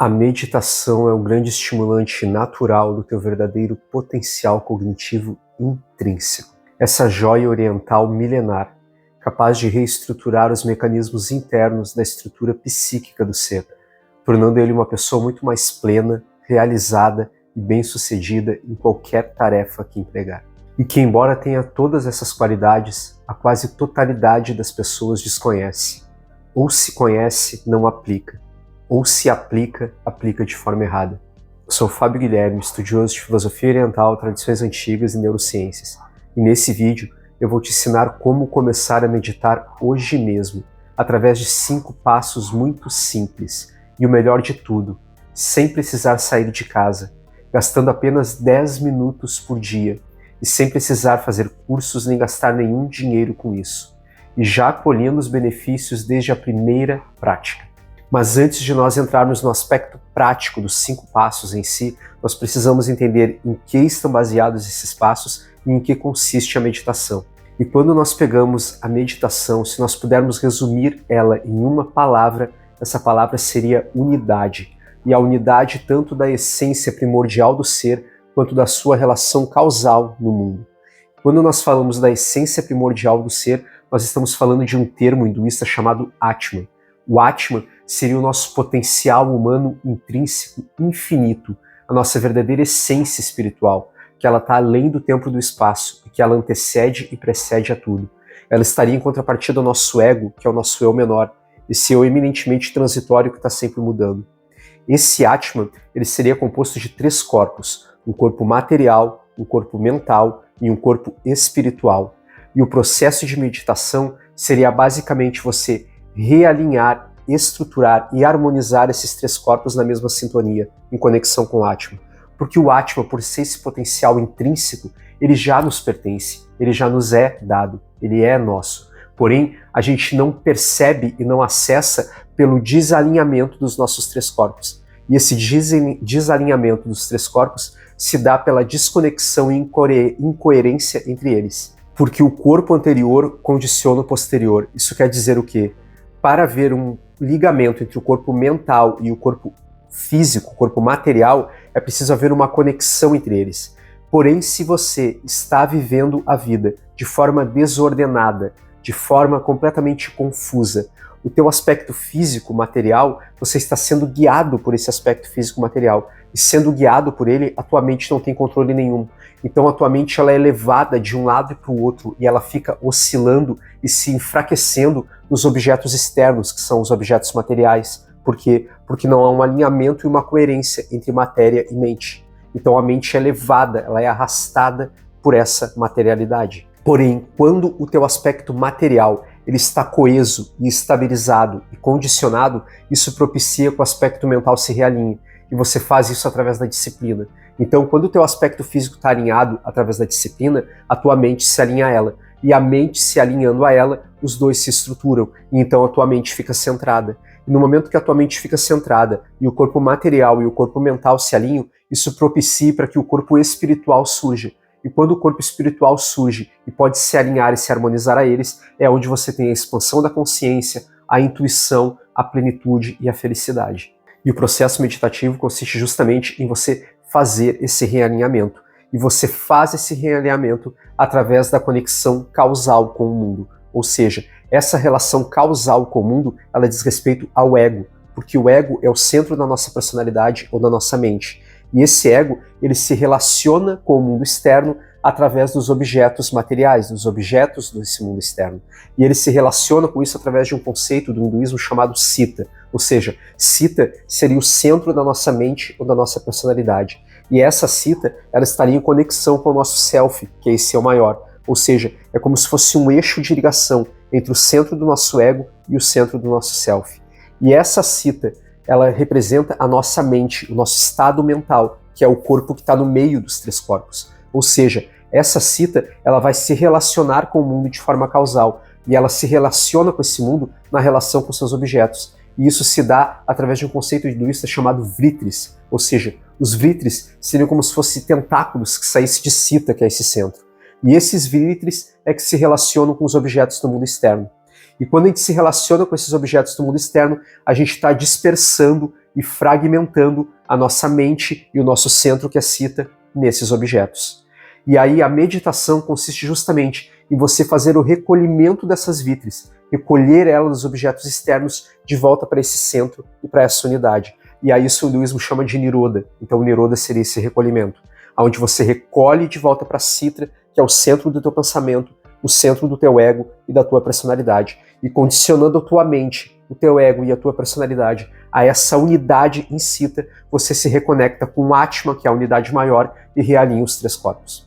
A meditação é um grande estimulante natural do teu verdadeiro potencial cognitivo intrínseco. Essa joia oriental milenar, capaz de reestruturar os mecanismos internos da estrutura psíquica do ser, tornando ele uma pessoa muito mais plena, realizada e bem-sucedida em qualquer tarefa que empregar. E que, embora tenha todas essas qualidades, a quase totalidade das pessoas desconhece. Ou se conhece, não aplica. Ou se aplica, aplica de forma errada. Eu sou Fábio Guilherme, estudioso de filosofia oriental, tradições antigas e neurociências. E nesse vídeo eu vou te ensinar como começar a meditar hoje mesmo, através de 5 passos muito simples. E o melhor de tudo, sem precisar sair de casa, gastando apenas 10 minutos por dia e sem precisar fazer cursos nem gastar nenhum dinheiro com isso. E já colhendo os benefícios desde a primeira prática. Mas antes de nós entrarmos no aspecto prático dos 5 passos em si, nós precisamos entender em que estão baseados esses passos e em que consiste a meditação. E quando nós pegamos a meditação, se nós pudermos resumir ela em uma palavra, essa palavra seria unidade. E a unidade tanto da essência primordial do ser, quanto da sua relação causal no mundo. Quando nós falamos da essência primordial do ser, nós estamos falando de um termo hinduísta chamado Atman. O Atman seria o nosso potencial humano intrínseco infinito, a nossa verdadeira essência espiritual, que ela está além do tempo e do espaço, e que ela antecede e precede a tudo. Ela estaria em contrapartida ao nosso ego, que é o nosso eu menor, esse eu eminentemente transitório que está sempre mudando. Esse Atman, ele seria composto de 3 corpos, um corpo material, um corpo mental e um corpo espiritual. E o processo de meditação seria basicamente você realinhar, estruturar e harmonizar esses 3 corpos na mesma sintonia, em conexão com o Atman. Porque o Atman, por ser esse potencial intrínseco, ele já nos pertence, ele já nos é dado, ele é nosso. Porém, a gente não percebe e não acessa pelo desalinhamento dos nossos 3 corpos. E esse desalinhamento dos 3 corpos se dá pela desconexão e incoerência entre eles. Porque o corpo anterior condiciona o posterior. Isso quer dizer o quê? Para haver um ligamento entre o corpo mental e o corpo físico, o corpo material, é preciso haver uma conexão entre eles. Porém, se você está vivendo a vida de forma desordenada, de forma completamente confusa, o teu aspecto físico, material, você está sendo guiado por esse aspecto físico, material. E sendo guiado por ele, a tua mente não tem controle nenhum. Então a tua mente ela é levada de um lado para o outro e ela fica oscilando e se enfraquecendo nos objetos externos, que são os objetos materiais. Por quê? Porque não há um alinhamento e uma coerência entre matéria e mente. Então a mente é levada, ela é arrastada por essa materialidade. Porém, quando o teu aspecto material ele está coeso e estabilizado e condicionado, isso propicia que o aspecto mental se realinhe. E você faz isso através da disciplina. Então, quando o teu aspecto físico está alinhado através da disciplina, a tua mente se alinha a ela. E a mente se alinhando a ela, os dois se estruturam. E então a tua mente fica centrada. E no momento que a tua mente fica centrada e o corpo material e o corpo mental se alinham, isso propicia para que o corpo espiritual surja. E quando o corpo espiritual surge e pode se alinhar e se harmonizar a eles, é onde você tem a expansão da consciência, a intuição, a plenitude e a felicidade. E o processo meditativo consiste justamente em você fazer esse realinhamento. E você faz esse realinhamento através da conexão causal com o mundo. Ou seja, essa relação causal com o mundo, ela diz respeito ao ego, porque o ego é o centro da nossa personalidade ou da nossa mente. E esse ego, ele se relaciona com o mundo externo através dos objetos materiais, dos objetos desse mundo externo. E ele se relaciona com isso através de um conceito do hinduísmo chamado Citta. Ou seja, Citta seria o centro da nossa mente ou da nossa personalidade. E essa Citta, ela estaria em conexão com o nosso Self, que é esse eu maior. Ou seja, é como se fosse um eixo de ligação entre o centro do nosso ego e o centro do nosso Self. E essa Citta, ela representa a nossa mente, o nosso estado mental, que é o corpo que está no meio dos 3 corpos. Ou seja, essa Citta, ela vai se relacionar com o mundo de forma causal, e ela se relaciona com esse mundo na relação com seus objetos. E isso se dá através de um conceito hinduísta chamado Vritris, ou seja, os Vritris seriam como se fossem tentáculos que saíssem de Citta, que é esse centro. E esses Vritris é que se relacionam com os objetos do mundo externo. E quando a gente se relaciona com esses objetos do mundo externo, a gente está dispersando e fragmentando a nossa mente e o nosso centro, que é Citta, nesses objetos. E aí a meditação consiste justamente em você fazer o recolhimento dessas vítrix, recolher elas dos objetos externos de volta para esse centro e para essa unidade. E aí isso o hinduísmo chama de Nirodha. Então Nirodha seria esse recolhimento, onde você recolhe de volta para Citta, que é o centro do teu pensamento, o centro do teu ego e da tua personalidade, e condicionando a tua mente, o teu ego e a tua personalidade a essa unidade em Citta, você se reconecta com o Atma, que é a unidade maior, e realinha os 3 corpos.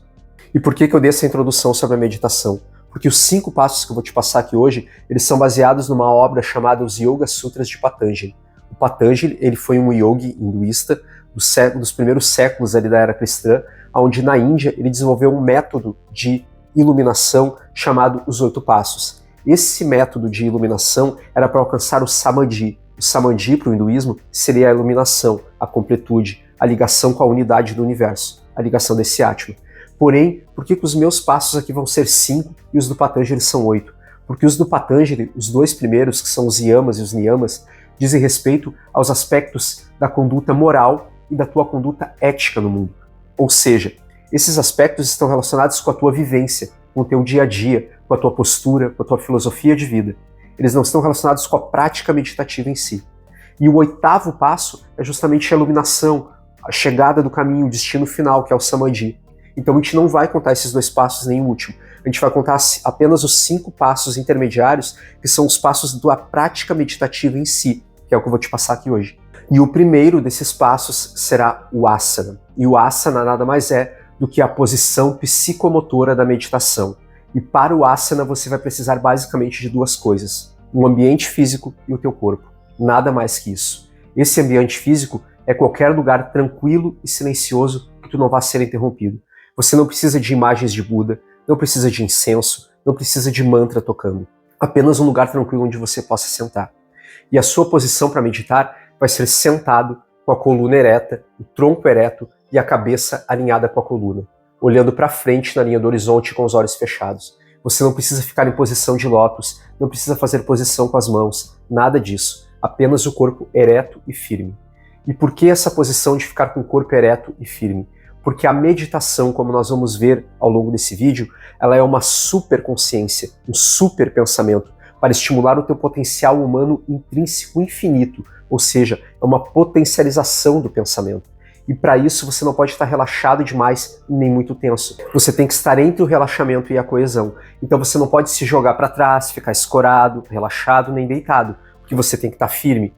E por que eu dei essa introdução sobre a meditação? Porque os 5 passos que eu vou te passar aqui hoje, eles são baseados numa obra chamada Os Yoga Sutras de Patanjali. O Patanjali, ele foi um yogi hinduísta dos primeiros séculos ali da era cristã, onde na Índia ele desenvolveu um método de iluminação chamado os 8 passos. Esse método de iluminação era para alcançar o Samadhi. O Samadhi, para o hinduísmo, seria a iluminação, a completude, a ligação com a unidade do universo, a ligação desse Atma. Porém, por que os meus passos aqui vão ser 5 e os do Patanjali são 8? Porque os do Patanjali, os 2 primeiros, que são os yamas e os niyamas, dizem respeito aos aspectos da conduta moral e da tua conduta ética no mundo. Ou seja, esses aspectos estão relacionados com a tua vivência, com o teu dia a dia, com a tua postura, com a tua filosofia de vida. Eles não estão relacionados com a prática meditativa em si. E o 8º passo é justamente a iluminação, a chegada do caminho, o destino final, que é o Samadhi. Então a gente não vai contar esses 2 passos nem o último. A gente vai contar apenas os 5 passos intermediários, que são os passos da prática meditativa em si, que é o que eu vou te passar aqui hoje. E o primeiro desses passos será o asana. E o asana nada mais é do que a posição psicomotora da meditação. E para o asana você vai precisar basicamente de 2 coisas: um ambiente físico e o teu corpo. Nada mais que isso. Esse ambiente físico é qualquer lugar tranquilo e silencioso que tu não vá ser interrompido. Você não precisa de imagens de Buda, não precisa de incenso, não precisa de mantra tocando. Apenas um lugar tranquilo onde você possa sentar. E a sua posição para meditar vai ser sentado, com a coluna ereta, o tronco ereto e a cabeça alinhada com a coluna, olhando para frente na linha do horizonte com os olhos fechados. Você não precisa ficar em posição de lótus, não precisa fazer posição com as mãos, nada disso. Apenas o corpo ereto e firme. E por que essa posição de ficar com o corpo ereto e firme? Porque a meditação, como nós vamos ver ao longo desse vídeo, ela é uma super consciência, um super pensamento, para estimular o teu potencial humano intrínseco infinito, ou seja, é uma potencialização do pensamento. E para isso você não pode estar relaxado demais nem muito tenso. Você tem que estar entre o relaxamento e a coesão. Então você não pode se jogar para trás, ficar escorado, relaxado nem deitado, porque você tem que estar firme.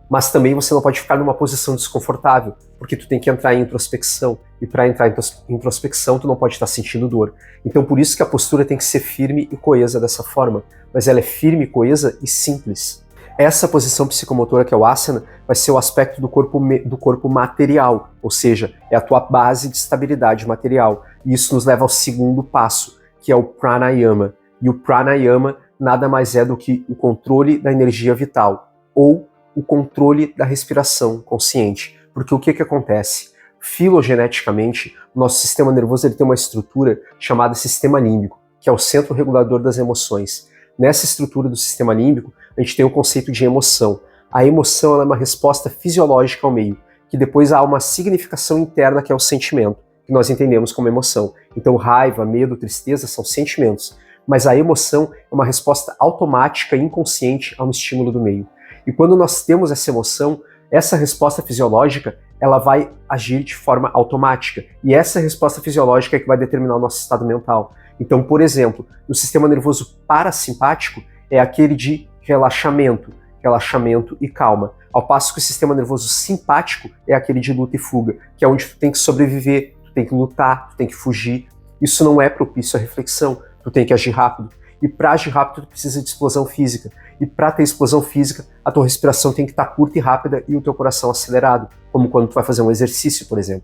Mas também você não pode ficar numa posição desconfortável, porque tu tem que entrar em introspecção, e para entrar em introspecção tu não pode estar sentindo dor. Então por isso que a postura tem que ser firme e coesa dessa forma, mas ela é firme, coesa e simples. Essa posição psicomotora, que é o asana, vai ser o aspecto do corpo material, ou seja, é a tua base de estabilidade material. E isso nos leva ao 2º passo, que é o pranayama. E o pranayama nada mais é do que o controle da energia vital, ou o controle da respiração consciente. Porque o que acontece? Filogeneticamente, o nosso sistema nervoso ele tem uma estrutura chamada sistema límbico, que é o centro regulador das emoções. Nessa estrutura do sistema límbico, a gente tem o conceito de emoção. A emoção ela é uma resposta fisiológica ao meio, que depois há uma significação interna que é o sentimento, que nós entendemos como emoção. Então raiva, medo, tristeza são sentimentos, mas a emoção é uma resposta automática e inconsciente a um estímulo do meio. E quando nós temos essa emoção, essa resposta fisiológica ela vai agir de forma automática. E essa resposta fisiológica é que vai determinar o nosso estado mental. Então, por exemplo, no sistema nervoso parasimpático é aquele de relaxamento e calma. Ao passo que o sistema nervoso simpático é aquele de luta e fuga, que é onde tu tem que sobreviver, tu tem que lutar, tu tem que fugir. Isso não é propício à reflexão, tu tem que agir rápido. E para agir rápido, tu precisa de explosão física. E para ter explosão física, a tua respiração tem que estar curta e rápida e o teu coração acelerado, como quando tu vai fazer um exercício, por exemplo.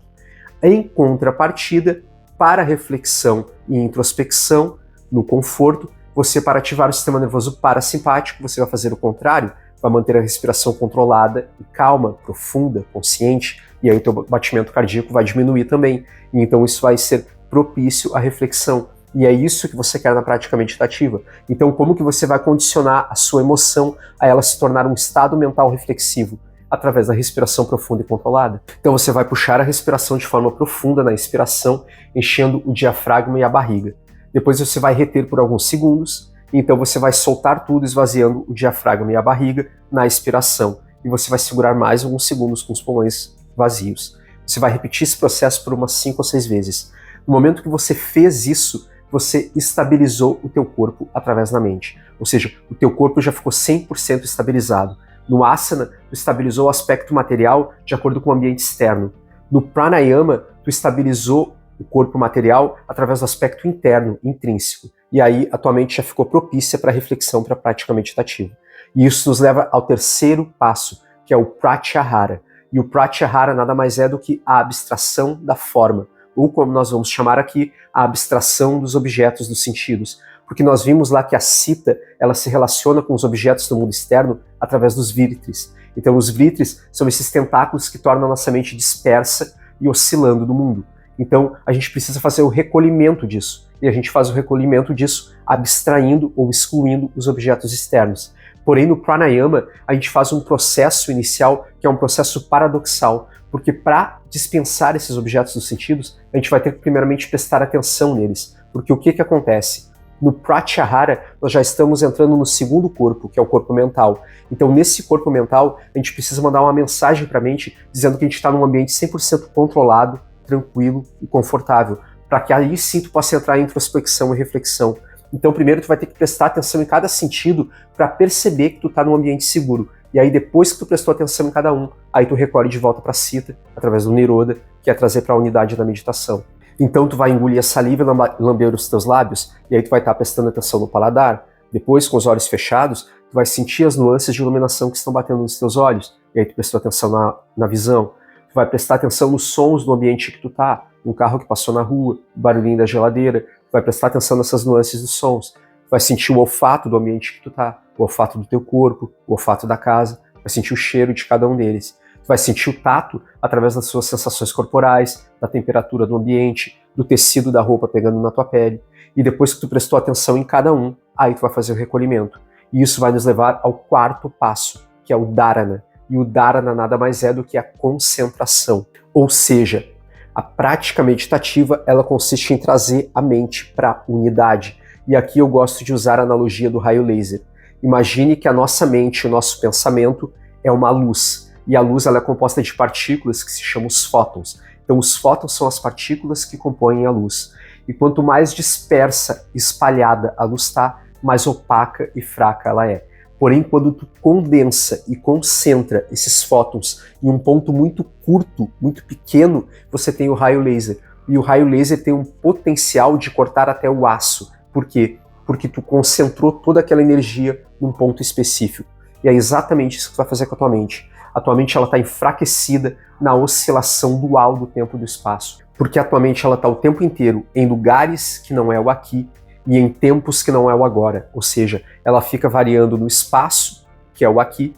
Em contrapartida, para reflexão e introspecção, no conforto, você, para ativar o sistema nervoso parasimpático, você vai fazer o contrário, vai manter a respiração controlada e calma, profunda, consciente, e aí o teu batimento cardíaco vai diminuir também. E então isso vai ser propício à reflexão. E é isso que você quer na prática meditativa. Então como que você vai condicionar a sua emoção a ela se tornar um estado mental reflexivo? através da respiração profunda e controlada. Então você vai puxar a respiração de forma profunda na inspiração, enchendo o diafragma e a barriga. Depois você vai reter por alguns segundos, e então você vai soltar tudo esvaziando o diafragma e a barriga na expiração. E você vai segurar mais alguns segundos com os pulmões vazios. Você vai repetir esse processo por umas 5 ou 6 vezes. No momento que você fez isso, você estabilizou o teu corpo através da mente. Ou seja, o teu corpo já ficou 100% estabilizado. No asana, tu estabilizou o aspecto material de acordo com o ambiente externo. No pranayama, tu estabilizou o corpo material através do aspecto interno, intrínseco. E aí a tua mente já ficou propícia para a reflexão, para a prática meditativa. E isso nos leva ao terceiro passo, que é o pratyahara. E o pratyahara nada mais é do que a abstração da forma, ou como nós vamos chamar aqui, a abstração dos objetos dos sentidos. Porque nós vimos lá que a cita, ela se relaciona com os objetos do mundo externo através dos vritris. Então os vritris são esses tentáculos que tornam a nossa mente dispersa e oscilando no mundo. Então a gente precisa fazer o recolhimento disso. E a gente faz o recolhimento disso abstraindo ou excluindo os objetos externos. Porém, no pranayama, a gente faz um processo inicial que é um processo paradoxal, porque para dispensar esses objetos dos sentidos, a gente vai ter que primeiramente prestar atenção neles. Porque o que acontece? No pratyahara, nós já estamos entrando no segundo corpo, que é o corpo mental. Então, nesse corpo mental, a gente precisa mandar uma mensagem para a mente dizendo que a gente está num ambiente 100% controlado, tranquilo e confortável, para que aí sim tu possa entrar em introspecção e reflexão. Então, primeiro tu vai ter que prestar atenção em cada sentido para perceber que tu está num ambiente seguro. E aí, depois que tu prestou atenção em cada um, aí tu recolhe de volta para a cita, através do niroda, que é trazer para a unidade da meditação. Então, tu vai engolir a saliva e lamber os teus lábios, e aí tu vai estar prestando atenção no paladar. Depois, com os olhos fechados, tu vai sentir as nuances de iluminação que estão batendo nos teus olhos, e aí tu prestou atenção na visão. Tu vai prestar atenção nos sons do ambiente que tu tá, um carro que passou na rua, o barulhinho da geladeira. Tu vai prestar atenção nessas nuances dos sons. Tu vai sentir o olfato do ambiente que tu tá, o olfato do teu corpo, o olfato da casa, vai sentir o cheiro de cada um deles. Tu vai sentir o tato através das suas sensações corporais, da temperatura do ambiente, do tecido da roupa pegando na tua pele. E depois que tu prestou atenção em cada um, aí tu vai fazer o recolhimento. E isso vai nos levar ao quarto passo, que é o dharana. E o dharana nada mais é do que a concentração. Ou seja, a prática meditativa, ela consiste em trazer a mente para a unidade. E aqui eu gosto de usar a analogia do raio laser. Imagine que a nossa mente, o nosso pensamento, é uma luz. E a luz ela é composta de partículas que se chamam os fótons. Então os fótons são as partículas que compõem a luz. E quanto mais dispersa, espalhada a luz está, mais opaca e fraca ela é. Porém, quando tu condensa e concentra esses fótons em um ponto muito curto, muito pequeno, você tem o raio laser. E o raio laser tem um potencial de cortar até o aço. Por quê? Porque tu concentrou toda aquela energia num ponto específico. E é exatamente isso que tu vai fazer com a tua mente. A tua mente está enfraquecida na oscilação dual do tempo e do espaço. Porque a tua mente está o tempo inteiro em lugares que não é o aqui, e em tempos que não é o agora, ou seja, ela fica variando no espaço, que é o aqui,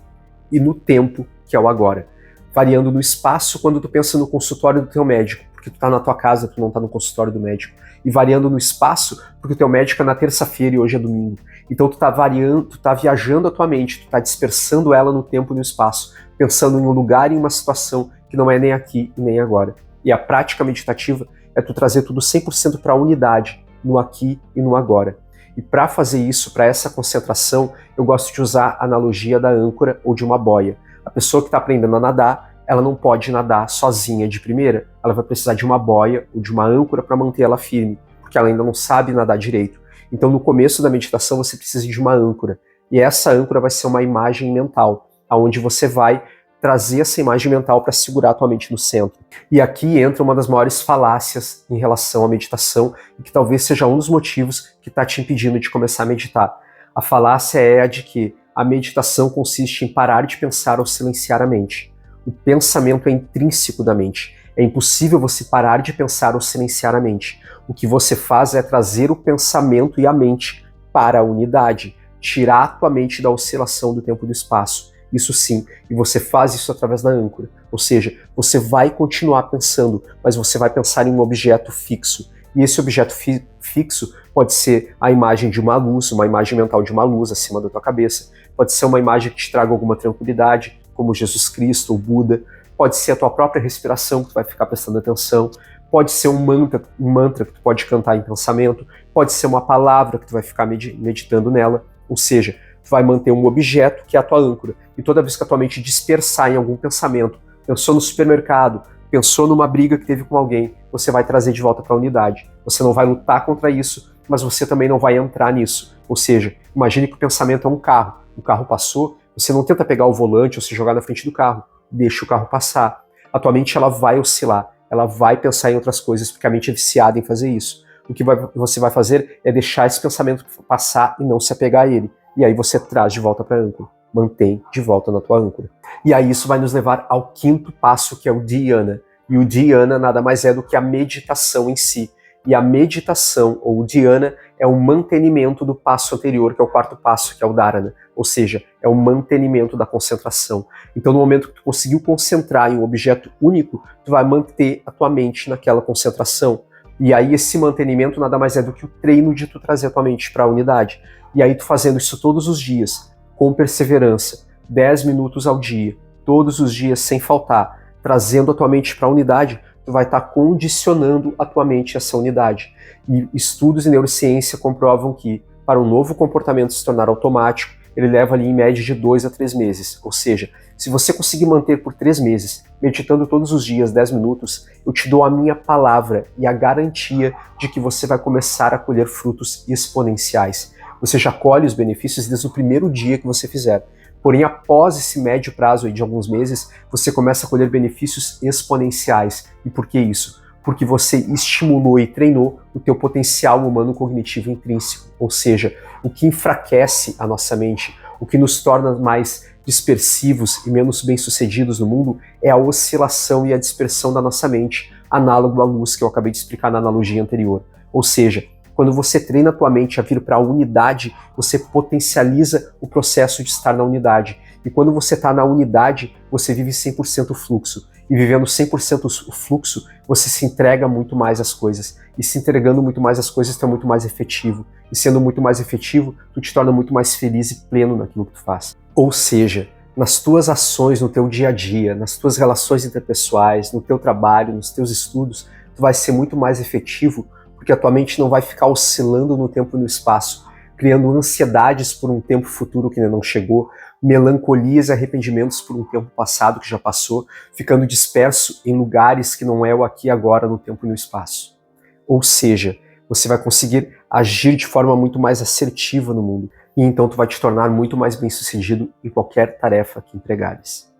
e no tempo, que é o agora. Variando no espaço quando tu pensa no consultório do teu médico, porque tu tá na tua casa, tu não tá no consultório do médico. E variando no espaço, porque o teu médico é na terça-feira e hoje é domingo. Então tu tá variando, tu tá viajando a tua mente, tu tá dispersando ela no tempo e no espaço, pensando em um lugar e em uma situação que não é nem aqui e nem agora. E a prática meditativa é tu trazer tudo 100% para a unidade, no aqui e no agora. E para fazer isso, para essa concentração, eu gosto de usar a analogia da âncora ou de uma boia. A pessoa que está aprendendo a nadar, ela não pode nadar sozinha de primeira, ela vai precisar de uma boia ou de uma âncora para manter ela firme, porque ela ainda não sabe nadar direito. Então no começo da meditação você precisa de uma âncora, e essa âncora vai ser uma imagem mental, aonde você vai trazer essa imagem mental para segurar a tua mente no centro. E aqui entra uma das maiores falácias em relação à meditação, e que talvez seja um dos motivos que está te impedindo de começar a meditar. A falácia é a de que a meditação consiste em parar de pensar ou silenciar a mente. O pensamento é intrínseco da mente. É impossível você parar de pensar ou silenciar a mente. O que você faz é trazer o pensamento e a mente para a unidade, tirar a tua mente da oscilação do tempo e do espaço. Isso sim, e você faz isso através da âncora. Ou seja, você vai continuar pensando, mas você vai pensar em um objeto fixo. E esse objeto fixo pode ser a imagem de uma luz, uma imagem mental de uma luz acima da tua cabeça. Pode ser uma imagem que te traga alguma tranquilidade, como Jesus Cristo ou Buda, pode ser a tua própria respiração que tu vai ficar prestando atenção, pode ser um mantra que tu pode cantar em pensamento, pode ser uma palavra que tu vai ficar meditando nela, ou seja, tu vai manter um objeto que é a tua âncora, e toda vez que a tua mente dispersar em algum pensamento, pensou no supermercado, pensou numa briga que teve com alguém, você vai trazer de volta para a unidade. Você não vai lutar contra isso, mas você também não vai entrar nisso. Ou seja, imagine que o pensamento é um carro. O carro passou, você não tenta pegar o volante ou se jogar na frente do carro. Deixa o carro passar. A tua mente ela vai oscilar, ela vai pensar em outras coisas, porque a mente é viciada em fazer isso. O que você vai fazer é deixar esse pensamento passar e não se apegar a ele. E aí você traz de volta para a âncora. Mantém de volta na tua âncora. E aí isso vai nos levar ao quinto passo, que é o dhyana. E o dhyana nada mais é do que a meditação em si. E a meditação, ou o dhyana, é o mantenimento do passo anterior, que é o quarto passo, que é o dharana. Ou seja, é o mantenimento da concentração. Então, no momento que tu conseguiu concentrar em um objeto único, tu vai manter a tua mente naquela concentração. E aí esse mantenimento nada mais é do que o treino de tu trazer a tua mente para a unidade. E aí tu fazendo isso todos os dias, com perseverança, 10 minutos ao dia, todos os dias sem faltar, trazendo a tua mente para a unidade, tu vai estar condicionando a tua mente a essa unidade. E estudos em neurociência comprovam que, para um novo comportamento se tornar automático, ele leva ali em média de 2 a 3 meses. Ou seja, se você conseguir manter por 3 meses, meditando todos os dias 10 minutos, eu te dou a minha palavra e a garantia de que você vai começar a colher frutos exponenciais. Você já colhe os benefícios desde o primeiro dia que você fizer. Porém, após esse médio prazo aí de alguns meses, você começa a colher benefícios exponenciais. E por que isso? Porque você estimulou e treinou o teu potencial humano cognitivo intrínseco. Ou seja, o que enfraquece a nossa mente, o que nos torna mais dispersivos e menos bem-sucedidos no mundo é a oscilação e a dispersão da nossa mente, análogo à luz que eu acabei de explicar na analogia anterior. Ou seja, quando você treina a tua mente a vir para a unidade, você potencializa o processo de estar na unidade. E quando você está na unidade, você vive 100% o fluxo. E vivendo 100% o fluxo, você se entrega muito mais às coisas. E se entregando muito mais às coisas, tu é muito mais efetivo. E sendo muito mais efetivo, tu te torna muito mais feliz e pleno naquilo que tu faz. Ou seja, nas tuas ações, no teu dia a dia, nas tuas relações interpessoais, no teu trabalho, nos teus estudos, tu vai ser muito mais efetivo, porque a tua mente não vai ficar oscilando no tempo e no espaço, criando ansiedades por um tempo futuro que ainda não chegou, melancolias e arrependimentos por um tempo passado que já passou, ficando disperso em lugares que não é o aqui e agora no tempo e no espaço. Ou seja, você vai conseguir agir de forma muito mais assertiva no mundo, e então tu vai te tornar muito mais bem-sucedido em qualquer tarefa que empregares.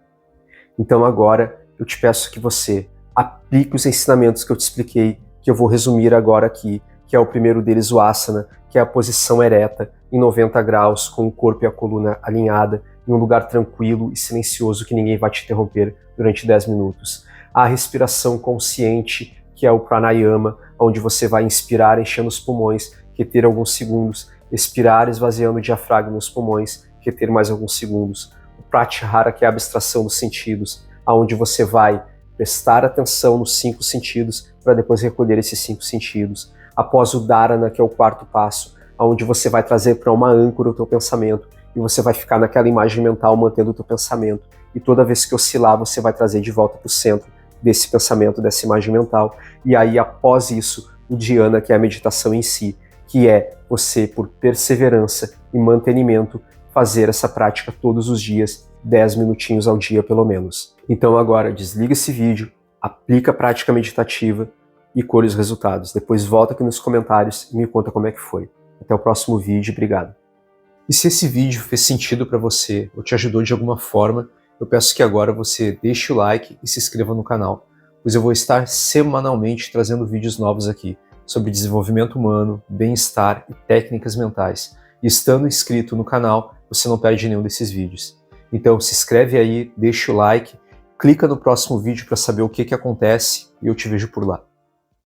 Então agora eu te peço que você aplique os ensinamentos que eu te expliquei, que eu vou resumir agora aqui, que é o primeiro deles, o asana, que é a posição ereta, em 90 graus, com o corpo e a coluna alinhada, em um lugar tranquilo e silencioso que ninguém vai te interromper durante 10 minutos. A respiração consciente, que é o pranayama, onde você vai inspirar enchendo os pulmões, reter alguns segundos, expirar esvaziando o diafragma nos pulmões, reter mais alguns segundos. O pratyahara, que é a abstração dos sentidos, onde você vai prestar atenção nos 5 sentidos para depois recolher esses 5 sentidos. Após o dharana, que é o quarto passo, onde você vai trazer para uma âncora o teu pensamento e você vai ficar naquela imagem mental mantendo o teu pensamento. E toda vez que oscilar, você vai trazer de volta para o centro desse pensamento, dessa imagem mental. E aí, após isso, o dhyana, que é a meditação em si, que é você, por perseverança e mantenimento, fazer essa prática todos os dias, 10 minutinhos ao dia pelo menos. Então agora desliga esse vídeo, aplica a prática meditativa e colhe os resultados. Depois volta aqui nos comentários e me conta como é que foi. Até o próximo vídeo, obrigado. E se esse vídeo fez sentido para você ou te ajudou de alguma forma, eu peço que agora você deixe o like e se inscreva no canal, pois eu vou estar semanalmente trazendo vídeos novos aqui sobre desenvolvimento humano, bem-estar e técnicas mentais. E estando inscrito no canal, você não perde nenhum desses vídeos. Então se inscreve aí, deixa o like, clica no próximo vídeo para saber o que acontece e eu te vejo por lá.